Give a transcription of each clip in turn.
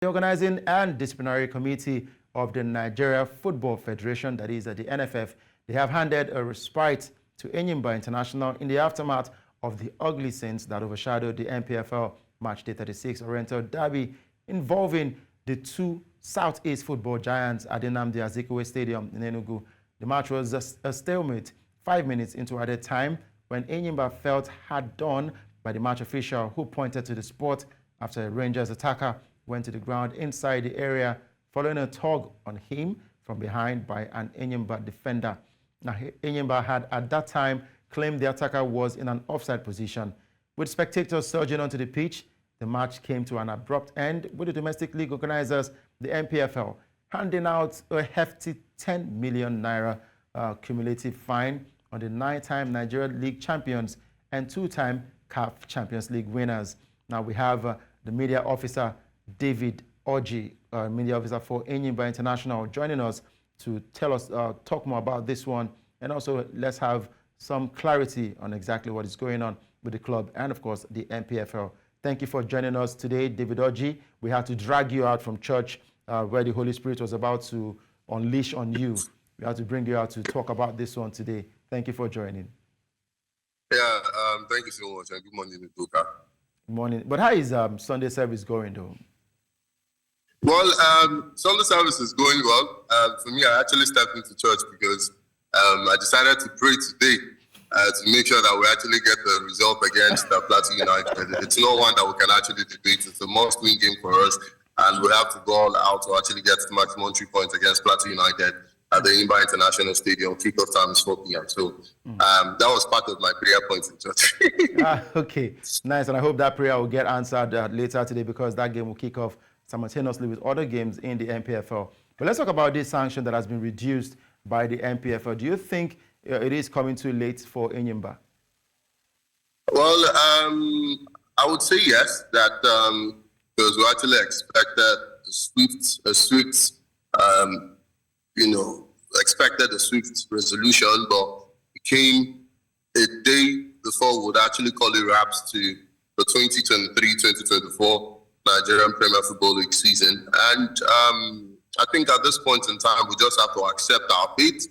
The Organizing and Disciplinary Committee of the Nigeria Football Federation, that is the NFF, they have handed a respite to Enyimba International in the aftermath of the ugly scenes that overshadowed the NPFL Match Day 36 Oriental Derby involving the two Southeast football giants at the Nnamdi Azikiwe Stadium in Enugu. The match was a stalemate 5 minutes into added time when Enyimba felt hard done by the match official, who pointed to the spot after a Rangers attacker went to the ground inside the area following a tug on him from behind by an Enyimba defender. Now, Enyimba had at that time claimed the attacker was in an offside position. With spectators surging onto the pitch, the match came to an abrupt end with the domestic league organizers, the NPFL, handing out a hefty 10 million naira cumulative fine on the 9-time Nigeria League champions and 2-time CAF Champions League winners. Now we have the media officer, David Orji, media officer for Enyimba International, joining us to tell us, talk more about this one, and also let's have some clarity on exactly what is going on with the club and, of course, the NPFL. Thank you for joining us today, David Orji. We had to drag you out from church where the Holy Spirit was about to unleash on you. We had to bring you out to talk about this one today. Thank you for joining. Yeah, thank you so much, and good morning, Luka. Good morning. But how is Sunday service going, though? Well, Sunday service is going well. For me, I actually stepped into church because I decided to pray today to make sure that we actually get the result against Plateau United. It's not one that we can actually debate. It's a must-win game for us, and we have to go all out to actually get the maximum 3 points against Plateau United at the Enyimba International Stadium. Kickoff time is 4 p.m. So that was part of my prayer point in church. Okay, nice. And I hope that prayer will get answered later today, because that game will kick off simultaneously with other games in the NPFL. But let's talk about this sanction that has been reduced by the NPFL. Do you think it is coming too late for Enyimba? Well, I would say yes, that because we actually expected expected a swift resolution, but it came a day before we would actually call it wraps to the 2023-2024 Nigerian Premier Football League season. And I think at this point in time, we just have to accept our fate,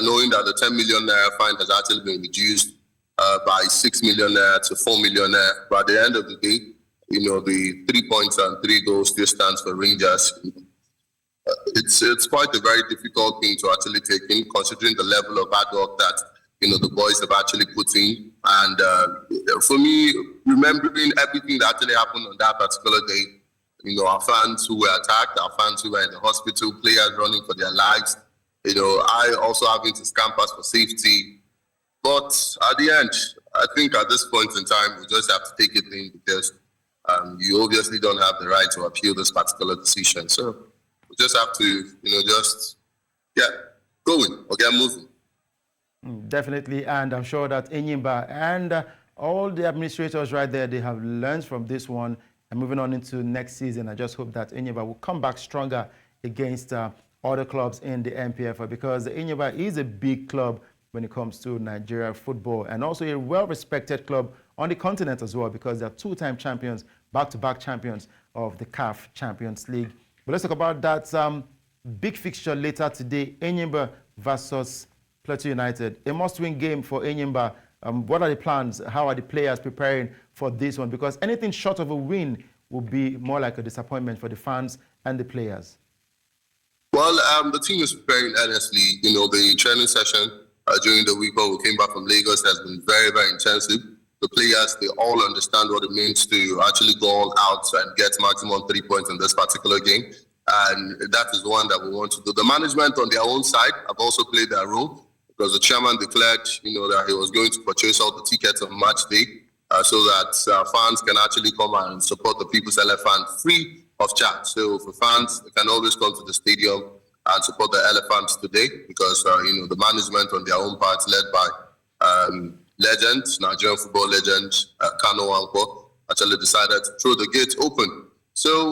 knowing that the 10 million naira fine has actually been reduced by 6 million naira to 4 million naira. But at the end of the day, the 3 points and 3 goals still stands for Rangers. It's quite a very difficult thing to actually take in, considering the level of hard work that the boys have actually put in. And for me, remembering everything that actually happened on that particular day, our fans who were attacked, our fans who were in the hospital, players running for their lives, I also having to scamper for safety. But at the end, I think at this point in time, we just have to take it in, because you obviously don't have the right to appeal this particular decision. So we just have to, get going or get moving. Definitely, and I'm sure that Enyimba and all the administrators right there, they have learned from this one, and moving on into next season, I just hope that Enyimba will come back stronger against other clubs in the NPFL, because Enyimba is a big club when it comes to Nigeria football, and also a well-respected club on the continent as well, because they're 2-time champions, back-to-back champions of the CAF Champions League. But let's talk about that big fixture later today, Enyimba versus Plateau United. A must-win game for Enyimba. What are the plans? How are the players preparing for this one? Because anything short of a win will be more like a disappointment for the fans and the players. Well, the team is preparing earnestly. The training session during the week when we came back from Lagos has been very, very intensive. The players, they all understand what it means to actually go all out and get maximum 3 points in this particular game. And that is one that we want to do. The management on their own side have also played their role, because the chairman declared, that he was going to purchase all the tickets on match day so that fans can actually come and support the People's Elephant free of charge. So for fans, they can always come to the stadium and support the Elephants today, because, the management on their own part, led by Nigerian football legend, Kano Wanko, actually decided to throw the gates open. So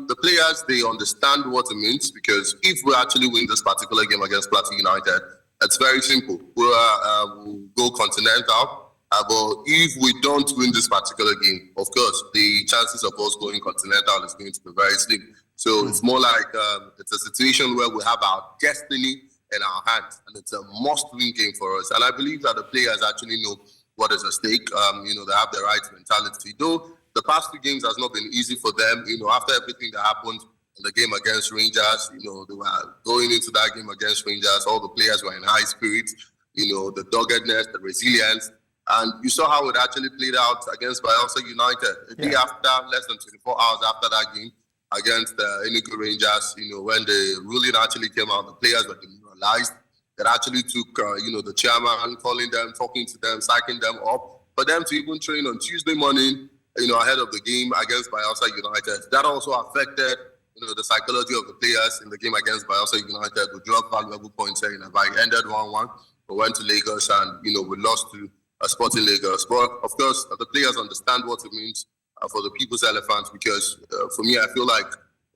the players, they understand what it means, because if we actually win this particular game against Plateau United, it's very simple. We'll go Continental. But if we don't win this particular game, of course, the chances of us going Continental is going to be very slim. So it's more like it's a situation where we have our destiny in our hands, and it's a must-win game for us. And I believe that the players actually know what is at stake. They have the right mentality. Though the past 2 games has not been easy for them. After everything that happened in the game against Rangers, they were going into that game against Rangers. All the players were in high spirits. The doggedness, the resilience. And you saw how it actually played out against Bayelsa United. A day after, less than 24 hours after that game against the Enugu Rangers, when the ruling actually came out, the players were demoralized. It actually took, the chairman calling them, talking to them, psyching them up, for them to even train on Tuesday morning, ahead of the game against Bayelsa United. That also affected, the psychology of the players in the game against Bayelsa United. We dropped valuable points here in Aba. It ended 1-1. We went to Lagos and, we lost to Sporting Lagos. But, of course, the players understand what it means for the People's Elephants, because for me, I feel like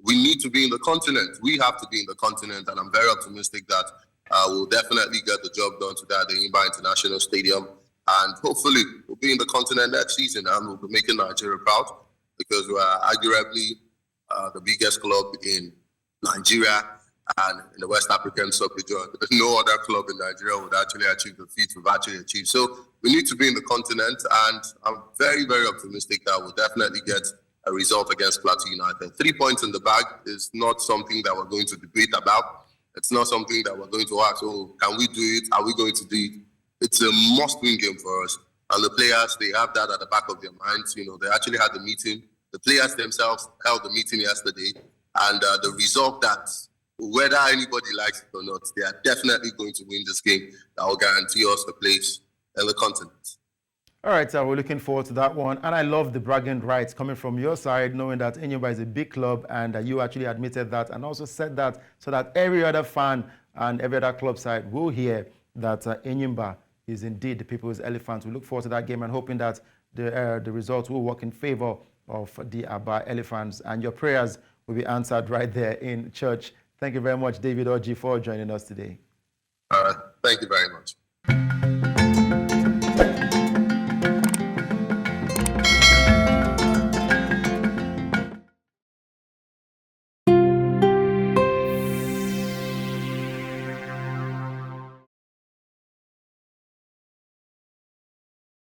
we need to be in the continent. We have to be in the continent, and I'm very optimistic that we'll definitely get the job done today at the Enyimba International Stadium. And hopefully, we'll be in the continent next season, and we'll be making Nigeria proud, because we are arguably the biggest club in Nigeria and in the West African sub-region. No other club in Nigeria would actually achieve the feat we've actually achieved. So we need to be in the continent, and I'm very, very optimistic that we'll definitely get a result against Plateau United. 3 points in the bag is not something that we're going to debate about. It's not something that we're going to ask, can we do it? Are we going to do it? It's a must-win game for us. And the players, they have that at the back of their minds. They actually had the meeting. The players themselves held the meeting yesterday. And the result that, whether anybody likes it or not, they are definitely going to win this game. That will guarantee us a place in the continent. All right, so we're looking forward to that one. And I love the bragging rights coming from your side, knowing that Enyimba is a big club, and you actually admitted that and also said that so that every other fan and every other club side will hear that Enyimba is indeed the People's Elephant. We look forward to that game and hoping that the results will work in favor of the Aba Elephants, and your prayers will be answered right there in church. Thank you very much, David Orji, for joining us today. Thank you very much.